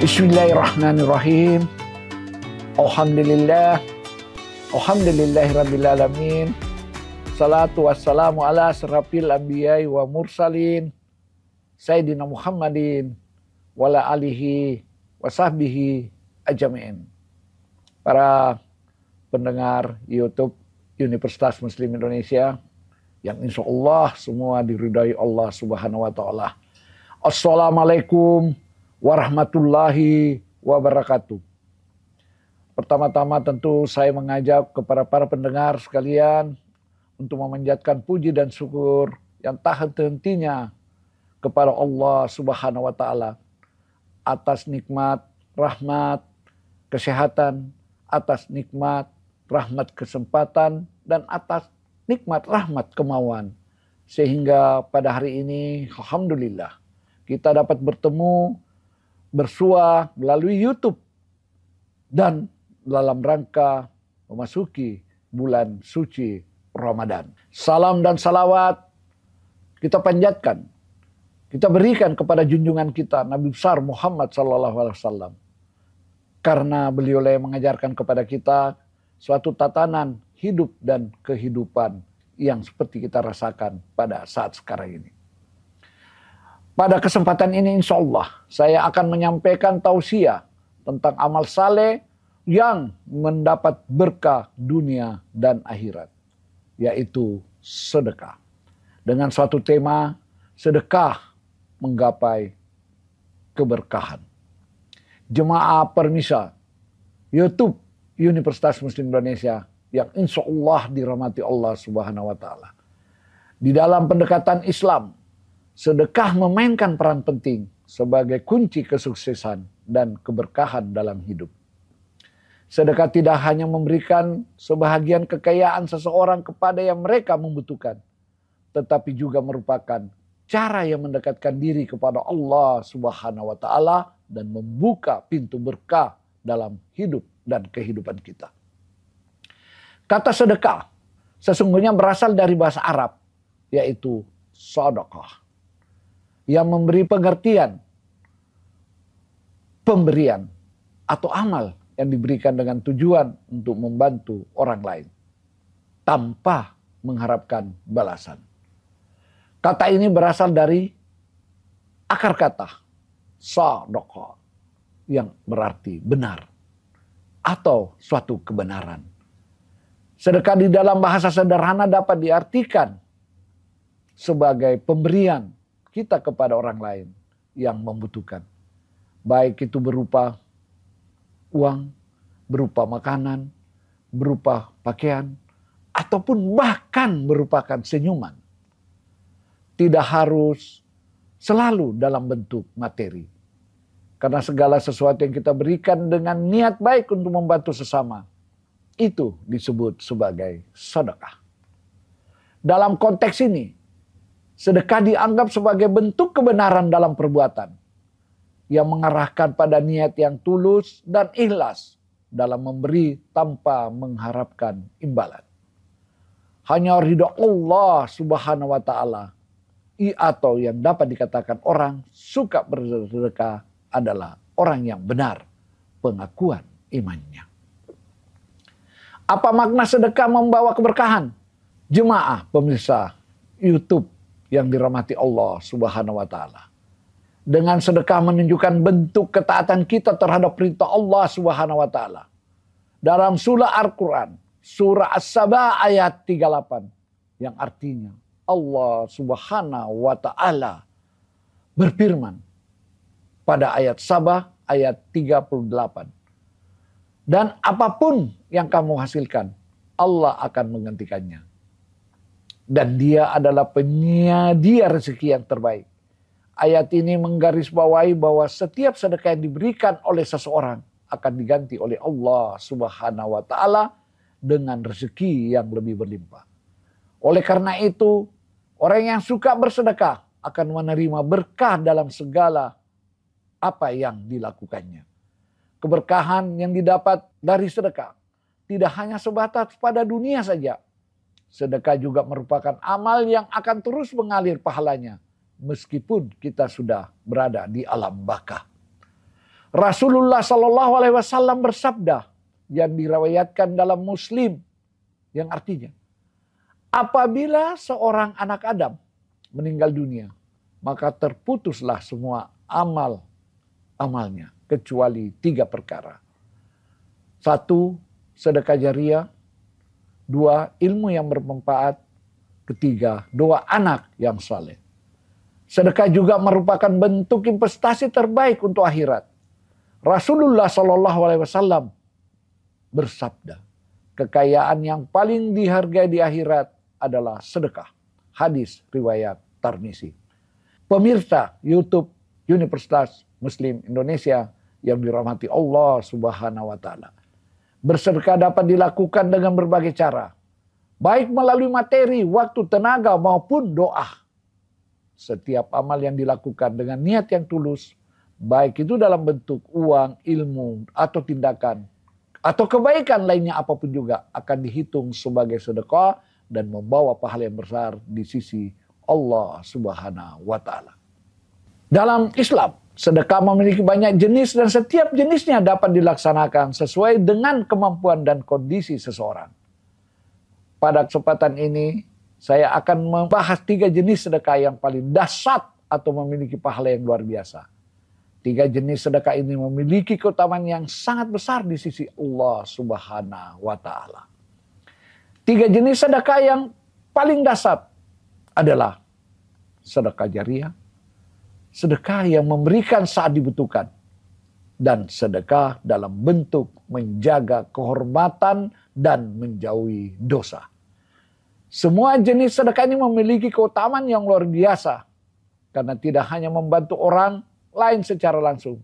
Bismillahirrahmanirrahim. Alhamdulillah. Alhamdulillahirrabbilalamin. Salatu wassalamu ala asrafil anbiya'i wa mursalin. Sayyidina Muhammadin wa ala alihi wa sahbihi ajma'in. Para pendengar YouTube Universitas Muslim Indonesia yang insya Allah semua diridai Allah Subhanahu wa Ta'ala. Assalamualaikum warahmatullahi wabarakatuh. Pertama-tama tentu saya mengajak kepada para pendengar sekalian untuk memanjatkan puji dan syukur yang tak henti-hentinya kepada Allah Subhanahu wa Ta'ala atas nikmat, rahmat, kesehatan, atas nikmat, rahmat, kesempatan, dan atas nikmat, rahmat, kemauan. Sehingga pada hari ini alhamdulillah kita dapat bertemu bersua melalui YouTube dan dalam rangka memasuki bulan suci Ramadan. Salam dan salawat kita panjatkan, kita berikan kepada junjungan kita Nabi besar Muhammad SAW, karena beliau yang mengajarkan kepada kita suatu tatanan hidup dan kehidupan yang seperti kita rasakan pada saat sekarang ini. Pada kesempatan ini insya Allah saya akan menyampaikan tausiah tentang amal saleh yang mendapat berkah dunia dan akhirat, yaitu sedekah. Dengan suatu tema, sedekah menggapai keberkahan. Jemaah permisa YouTube Universitas Muslim Indonesia yang insya Allah dirahmati Allah Subhanahu wa Ta'ala. Di dalam pendekatan Islam, sedekah memainkan peran penting sebagai kunci kesuksesan dan keberkahan dalam hidup. Sedekah tidak hanya memberikan sebahagian kekayaan seseorang kepada yang mereka membutuhkan, tetapi juga merupakan cara yang mendekatkan diri kepada Allah Subhanahu wa Ta'ala dan membuka pintu berkah dalam hidup dan kehidupan kita. Kata sedekah sesungguhnya berasal dari bahasa Arab, yaitu shadaqah, yang memberi pengertian pemberian atau amal yang diberikan dengan tujuan untuk membantu orang lain tanpa mengharapkan balasan. Kata ini berasal dari akar kata shadaqah yang berarti benar atau suatu kebenaran. Sedekah di dalam bahasa sederhana dapat diartikan sebagai pemberian kita kepada orang lain yang membutuhkan. Baik itu berupa uang, berupa makanan, berupa pakaian, ataupun bahkan merupakan senyuman. Tidak harus selalu dalam bentuk materi. Karena segala sesuatu yang kita berikan dengan niat baik untuk membantu sesama, itu disebut sebagai sedekah. Dalam konteks ini, sedekah dianggap sebagai bentuk kebenaran dalam perbuatan yang mengarahkan pada niat yang tulus dan ikhlas dalam memberi tanpa mengharapkan imbalan. Hanya ridho Allah Subhanahu wa Ta'ala atau yang dapat dikatakan orang suka bersedekah adalah orang yang benar pengakuan imannya. Apa makna sedekah membawa keberkahan? Jemaah pemirsa YouTube yang dirahmati Allah Subhanahu wa Ta'ala. Dengan sedekah menunjukkan bentuk ketaatan kita terhadap perintah Allah Subhanahu wa Ta'ala. Dalam surah Al-Quran, surah As-Saba ayat 38, yang artinya Allah Subhanahu wa Ta'ala berfirman pada ayat Sabah ayat 38. Dan apapun yang kamu hasilkan, Allah akan menggantikannya. Dan dia adalah penyedia rezeki yang terbaik. Ayat ini menggarisbawahi bahwa setiap sedekah yang diberikan oleh seseorang akan diganti oleh Allah Subhanahu wa Ta'ala dengan rezeki yang lebih berlimpah. Oleh karena itu, orang yang suka bersedekah akan menerima berkah dalam segala apa yang dilakukannya. Keberkahan yang didapat dari sedekah tidak hanya sebatas pada dunia saja. Sedekah juga merupakan amal yang akan terus mengalir pahalanya meskipun kita sudah berada di alam baka. Rasulullah Shallallahu Alaihi Wasallam bersabda yang diriwayatkan dalam Muslim, yang artinya, apabila seorang anak Adam meninggal dunia, maka terputuslah semua amalnya kecuali 3 perkara. 1, sedekah jariah. 2, ilmu yang bermanfaat. 3, doa anak yang saleh. Sedekah juga merupakan bentuk investasi terbaik untuk akhirat. Rasulullah Shallallahu Alaihi Wasallam bersabda, kekayaan yang paling dihargai di akhirat adalah sedekah. Hadis riwayat Tirmizi. Pemirsa YouTube Universitas Muslim Indonesia yang dirahmati Allah Subhanahu wa taala. Bersedekah dapat dilakukan dengan berbagai cara, baik melalui materi, waktu, tenaga maupun doa. Setiap amal yang dilakukan dengan niat yang tulus, baik itu dalam bentuk uang, ilmu, atau tindakan, atau kebaikan lainnya apapun juga, akan dihitung sebagai sedekah dan membawa pahala yang besar di sisi Allah Subhanahu wa taala. Dalam Islam, sedekah memiliki banyak jenis dan setiap jenisnya dapat dilaksanakan sesuai dengan kemampuan dan kondisi seseorang. Pada kesempatan ini, saya akan membahas 3 jenis sedekah yang paling dahsyat atau memiliki pahala yang luar biasa. 3 jenis sedekah ini memiliki keutamaan yang sangat besar di sisi Allah Subhanahu wa taala. 3 jenis sedekah yang paling dahsyat adalah sedekah jariah, sedekah yang memberikan saat dibutuhkan, dan sedekah dalam bentuk menjaga kehormatan dan menjauhi dosa. Semua jenis sedekah ini memiliki keutamaan yang luar biasa, karena tidak hanya membantu orang lain secara langsung,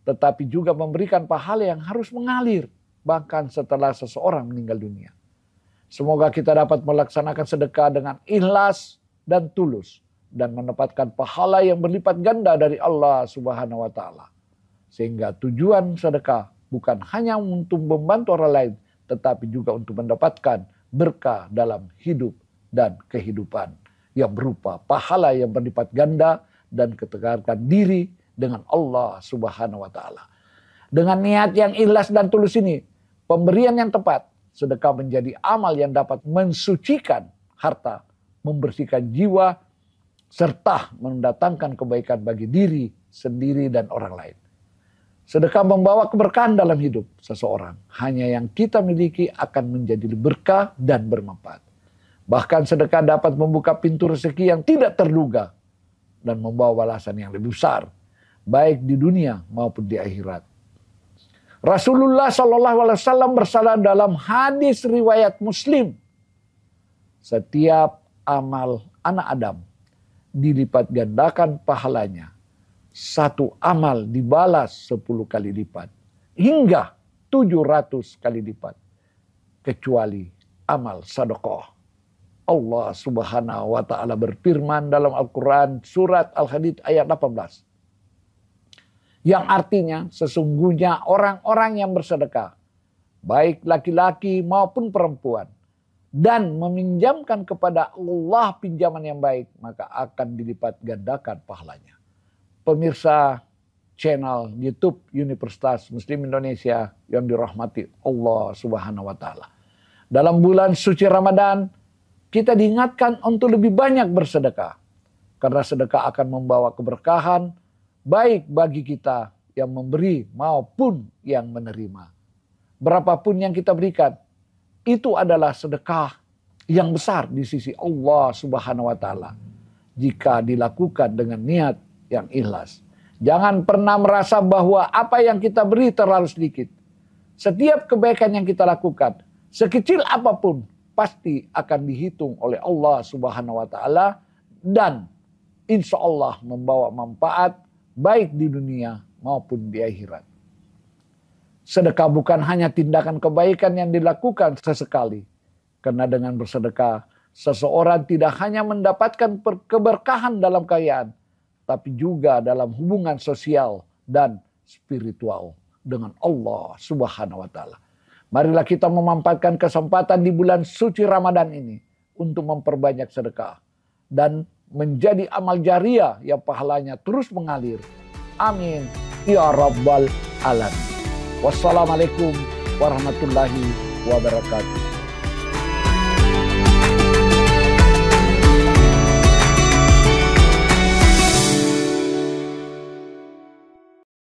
tetapi juga memberikan pahala yang harus mengalir bahkan setelah seseorang meninggal dunia. Semoga kita dapat melaksanakan sedekah dengan ikhlas dan tulus dan mendapatkan pahala yang berlipat ganda dari Allah Subhanahu wa taala. Sehingga tujuan sedekah bukan hanya untuk membantu orang lain, tetapi juga untuk mendapatkan berkah dalam hidup dan kehidupan yang berupa pahala yang berlipat ganda dan ketegarkan diri dengan Allah Subhanahu wa taala. Dengan niat yang ikhlas dan tulus ini, pemberian yang tepat, sedekah menjadi amal yang dapat mensucikan harta, membersihkan jiwa, serta mendatangkan kebaikan bagi diri sendiri dan orang lain. Sedekah membawa keberkahan dalam hidup seseorang. Hanya yang kita miliki akan menjadi berkah dan bermanfaat. Bahkan sedekah dapat membuka pintu rezeki yang tidak terduga dan membawa balasan yang lebih besar, baik di dunia maupun di akhirat. Rasulullah Shallallahu Alaihi Wasallam bersabda dalam hadis riwayat Muslim, setiap amal anak Adam dilipat gandakan pahalanya. 1 amal dibalas 10 kali lipat hingga 700 kali lipat, kecuali amal sedekah. Allah Subhanahu wa taala berfirman dalam Al-Qur'an surat Al-Hadid ayat 18. Yang artinya sesungguhnya orang-orang yang bersedekah, baik laki-laki maupun perempuan, dan meminjamkan kepada Allah pinjaman yang baik, maka akan dilipat gandakan pahalanya. Pemirsa channel YouTube Universitas Muslim Indonesia yang dirahmati Allah Subhanahu wa taala. Dalam bulan suci Ramadan, kita diingatkan untuk lebih banyak bersedekah. Karena sedekah akan membawa keberkahan baik bagi kita yang memberi maupun yang menerima. Berapapun yang kita berikan, itu adalah sedekah yang besar di sisi Allah Subhanahu wa taala jika dilakukan dengan niat yang ikhlas. Jangan pernah merasa bahwa apa yang kita beri terlalu sedikit. Setiap kebaikan yang kita lakukan, sekecil apapun, pasti akan dihitung oleh Allah Subhanahu wa taala dan insya Allah membawa manfaat baik di dunia maupun di akhirat. Sedekah bukan hanya tindakan kebaikan yang dilakukan sesekali. Karena dengan bersedekah, seseorang tidak hanya mendapatkan keberkahan dalam kekayaan, tapi juga dalam hubungan sosial dan spiritual dengan Allah Subhanahu wa taala. Marilah kita memanfaatkan kesempatan di bulan suci Ramadan ini untuk memperbanyak sedekah dan menjadi amal jariah yang pahalanya terus mengalir. Amin ya rabbal alamin. Wassalamualaikum warahmatullahi wabarakatuh.